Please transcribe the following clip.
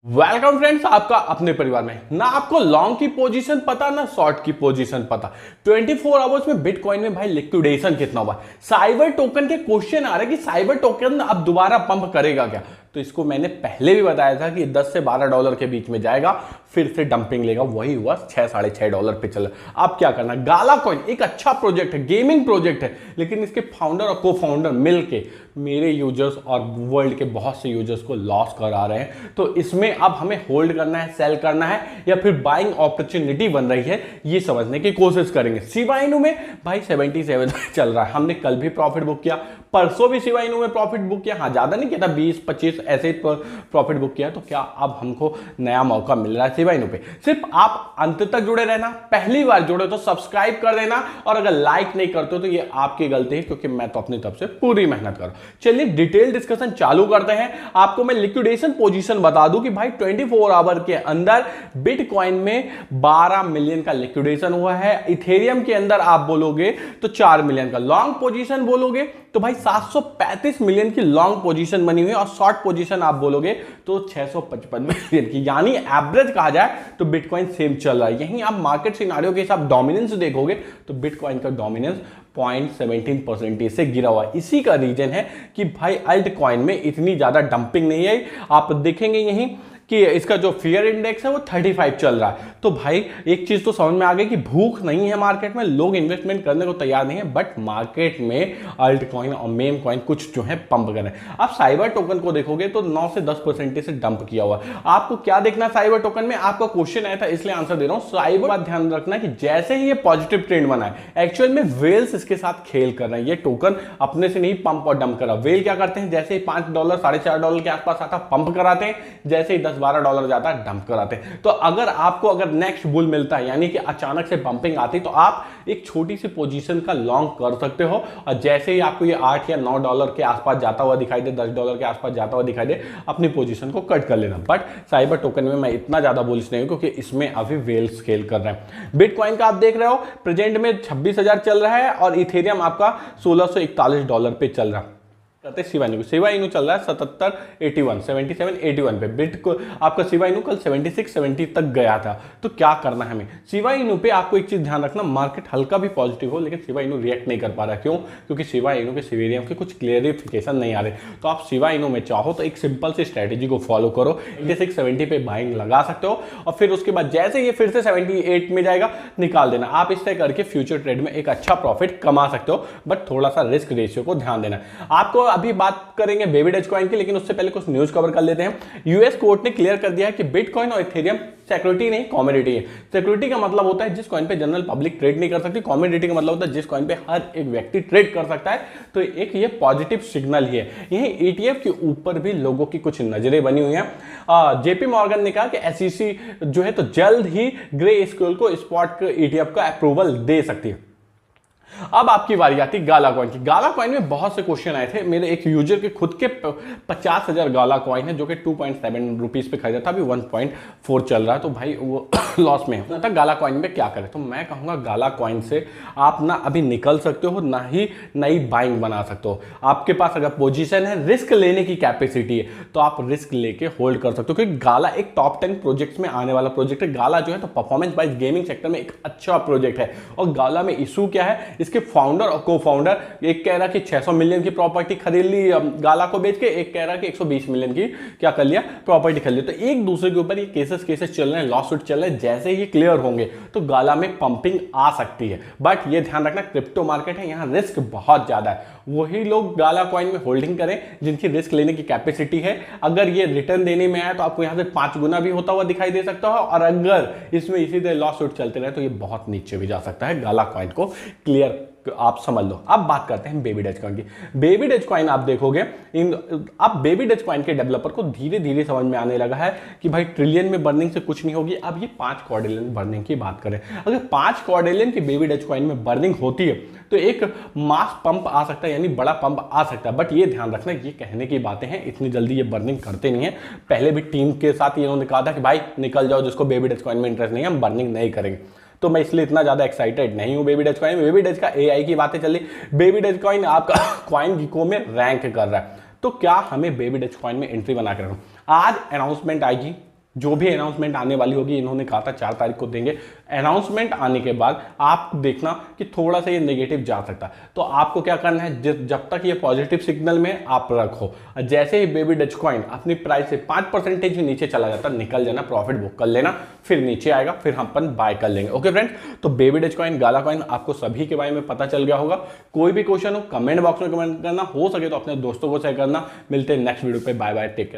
Welcome friends, आपका अपने परिवार में। ना आपको लॉन्ग की पोजीशन पता ना शॉर्ट की पोजीशन पता। 24 आवर्स में बिटकॉइन में भाई लिक्विडेशन कितना हुआ। साइबर टोकन के क्वेश्चन आ रहे हैं कि साइबर टोकन अब दोबारा पंप करेगा क्या। तो इसको मैंने पहले भी बताया था कि 10 से 12 डॉलर के बीच में जाएगा, फिर से डंपिंग लेगा। वही हुआ, 6 साढ़े 6 डॉलर पे चला। अब क्या करना। गाला कॉइन एक अच्छा प्रोजेक्ट है, गेमिंग प्रोजेक्ट है, लेकिन इसके फाउंडर और को फाउंडर मिलके मेरे यूजर्स और वर्ल्ड के बहुत से यूजर्स को लॉस करा रहे हैं। तो इसमें अब हमें होल्ड करना है, सेल करना है, या फिर बाइंग अपॉर्चुनिटी बन रही है, ये समझने की कोशिश करेंगे। शिबा इनू में भाई 77 चल रहा है। हमने कल भी प्रॉफिट बुक किया, परसों भी शिबा इनू में प्रॉफिट बुक किया। हाँ, ज्यादा नहीं किया था, 20-25 ऐसे प्रॉफिट बुक किया। तो क्या अब हमको नया मौका मिल रहा है शिबा इनू पे। सिर्फ आप अंत तक जुड़े रहना, पहली बार जुड़े तो सब्सक्राइब कर देना, और अगर लाइक नहीं करते तो ये आपकी गलती है, क्योंकि मैं तो अपनी तरफ से पूरी मेहनत कर रहा हूं। चलिए डिटेल डिस्कशन चालू करते हैं। आपको मैं लिक्विडेशन पोजीशन बता दूं कि भाई 24 आवर के अंदर बिटकॉइन में 12 मिलियन का लिक्विडेशन हुआ है। इथेरियम के अंदर आप बोलोगे तो 4 मिलियन का। लॉन्ग पोजीशन बोलोगे तो भाई 735 मिलियन की लॉन्ग पोजीशन बनी हुई है, और शॉर्ट पोजीशन आप बोलोगे तो 655 मिलियन की। यानी एवरेज कहा जाए तो बिटकॉइन सेम चल रहा है। यहीं आप मार्केट सिनारियो के हिसाब डोमिनेंस देखोगे तो बिटकॉइन का डोमिनेंस 0.17% से गिरा हुआ है। इसी का रीजन है कि भाई अल्ट कॉइन में इतनी ज्यादा डंपिंग नहीं है। आप देखेंगे यहीं कि इसका जो फियर इंडेक्स है वो 35 चल रहा है। तो भाई एक चीज तो समझ में आ गई कि भूख नहीं है मार्केट में, लोग इन्वेस्टमेंट करने को तैयार नहीं है, बट मार्केट में अल्ट कॉइन और मेम कॉइन कुछ जो है पंप कर रहे हैं। आप साइबर टोकन को देखोगे तो 9 से 10% से डंप किया हुआ है। आपको क्या देखना है साइबर टोकन में, आपका क्वेश्चन आया था इसलिए आंसर दे रहा हूं। साइबर बात ध्यान रखना कि जैसे ही ये पॉजिटिव ट्रेंड बना है, एक्चुअल में वेल्स इसके साथ खेल कर रहे हैं। ये टोकन अपने से नहीं पंप और डंप कर रहा। वेल क्या करते हैं, जैसे ही $5 $4.5 के आसपास आता पंप कराते हैं, जैसे ही 10-12 डॉलर जाता है डंप कराते हैं। तो अगर नेक्स्ट बुल मिलता है, यानी कि अचानक से पंपिंग आती, तो आप एक छोटी सी पोजीशन का लॉन्ग कर सकते हो। और जैसे ही आपको ये 8 या 9 डॉलर के आसपास जाता हुआ दिखाई दे, 10 डॉलर के आसपास जाता हुआ दिखाई दे, अपनी पोजीशन को कट कर लेना। बट साइबर टोकन में मैं इतना ज्यादा बुलिश नहीं हूं, क्योंकि इसमें अभी वेल्स खेल कर रहे हैं। बिटकॉइन का आप देख रहे हो प्रेजेंट में 26,000 चल रहा है, और इथेरियम आपका $1641 पे चल रहा है। कहते शिबा इनू चल रहा है 77 पे। आपका शिबा इनू कल 76-70 तक गया था। तो क्या करना है हमें शिबा इनू पे, आपको एक चीज ध्यान रखना, मार्केट हल्का भी पॉजिटिव हो, लेकिन शिबा इनू रिएक्ट नहीं कर पा रहा। क्यों? क्योंकि शिबा इनू के सिवेरियम के कुछ क्लियरिफिकेशन नहीं आ रहे। तो आप शिबा इनू में चाहो तो एक सिंपल सी स्ट्रेटेजी को फॉलो करो। 86-70 पे बाइंग लगा सकते हो, और फिर उसके बाद जैसे ये फिर से 78 में जाएगा निकाल देना। आप इस तरह करके फ्यूचर ट्रेड में एक अच्छा प्रॉफिट कमा सकते हो, बट थोड़ा सा रिस्क रेशियो को ध्यान देना। आपको अभी बात करेंगे बेबी डच कॉइन की, लेकिन उससे पहले कुछ न्यूज कवर कर लेते हैं। यूएस कोर्ट ने क्लियर कर दिया है कि बिटकॉइन और इथेरियम सिक्योरिटी नहीं, कमोडिटी है। सिक्योरिटी का मतलब होता है जिस कॉइन पे जनरल पब्लिक ट्रेड नहीं कर सकती। कमोडिटी का मतलब होता है जिस कॉइन पे हर एक व्यक्ति ट्रेड कर सकता है। तो एक ये पॉजिटिव सिग्नल ही है। यही ईटीएफ के ऊपर भी लोगों की कुछ नजरें बनी हुई हैं। जेपी मॉर्गन ने कहा कि एसईसी जो है तो जल्द ही ग्रे स्केल को स्पॉट ईटीएफ का अप्रूवल दे सकती है। अब आपकी बारी आती गाला कॉइन की। गाला कॉइन में बहुत से क्वेश्चन आए थे। मेरे एक यूजर के खुद के 50,000 गाला कॉइन है, जो कि 2.7 रुपीज पे खरीदा था, अभी 1.4 चल रहा है। तो भाई वो लॉस में होता है। गाला कॉइन में क्या करें? तो मैं कहूंगा गाला कॉइन से आप ना अभी निकल सकते हो, ना ही नई बाइंग बना सकते हो। आपके पास अगर पोजीशन है, रिस्क लेने की कैपेसिटी है, तो आप रिस्क लेके होल्ड कर सकते हो, क्योंकि गाला एक टॉप 10 प्रोजेक्ट्स में आने वाला प्रोजेक्ट है। गाला जो है तो परफॉर्मेंस वाइज गेमिंग सेक्टर में एक अच्छा प्रोजेक्ट है। और गाला में इशू क्या है, इसके फाउंडर और को फाउंडर, एक कह रहा कि 600 मिलियन की प्रॉपर्टी खरीद ली गाला को बेच के, एक कह रहा कि 120 मिलियन की क्या कर लिया, प्रॉपर्टी खरीद ली। तो एक दूसरे के ऊपर ये केसेस चल रहे हैं, लॉ सूट चल रहे हैं। जैसे ही क्लियर होंगे तो गाला में पंपिंग आ सकती है। बट ये ध्यान रखना, क्रिप्टो मार्केट है, यहां रिस्क बहुत ज्यादा है। वही लोग गाला कॉइन में होल्डिंग करें जिनकी रिस्क लेने की कैपेसिटी है। अगर ये रिटर्न देने में आए तो आपको यहां से 5 गुना भी होता हुआ दिखाई दे सकता है, और अगर इसमें इसी तरह लॉ सूट चलते रहे तो ये बहुत नीचे भी जा सकता है। गाला कॉइन को क्लियर आप समझ लो। अब बात करते हैं बेबी डच कॉइन की। बेबी डच कॉइन आप देखोगे, अब बेबी डच कॉइन के डेवलपर को धीरे धीरे समझ में आने लगा है कि भाई ट्रिलियन में बर्निंग से कुछ नहीं होगी। अब ये 5 क्वाड्रिलियन बर्निंग की बात करें, अगर 5 क्वाड्रिलियन की बेबी डच कॉइन में बर्निंग होती है तो एक मास पंप आ सकता है, यानी बड़ा पंप आ सकता है। बट ये ध्यान रखना, ये कहने की बातें हैं, इतनी जल्दी ये बर्निंग करते नहीं है। पहले भी टीम के साथ इन्होंने कहा था कि भाई निकल जाओ, जिसको बेबी डच कॉइन में इंटरेस्ट नहीं है, हम बर्निंग नहीं करेंगे। तो मैं इसलिए इतना ज्यादा एक्साइटेड नहीं हूं बेबी डच कॉइन में। बेबी डच का एआई की बातें चली, बेबी डच कॉइन आपका कॉइन गिको में रैंक कर रहा है। तो क्या हमें बेबी डच कॉइन में एंट्री बना कर रखना? आज अनाउंसमेंट आएगी जो भी अनाउंसमेंट आने वाली होगी, इन्होंने कहा था 4 तारीख को देंगे, अनाउंसमेंट आने के बाद आप देखना कि थोड़ा सा ये नेगेटिव जा सकता है। तो आपको क्या करना है, जब तक ये पॉजिटिव सिग्नल में आप रखो, जैसे ही बेबी डच कॉइन अपनी प्राइस से 5% नीचे चला जाता, निकल जाना, प्रॉफिट बुक कर लेना, फिर नीचे आएगा, फिर हम अपन बाय कर लेंगे। ओके फ्रेंड, तो बेबी डच कॉइन, गाला कॉइन आपको सभी के बारे में पता चल गया होगा। कोई भी क्वेश्चन हो कमेंट बॉक्स में कमेंट करना, हो सके तो अपने दोस्तों को शेयर करना। मिलते हैं नेक्स्ट वीडियो पे, बाय बाय, टेक केयर।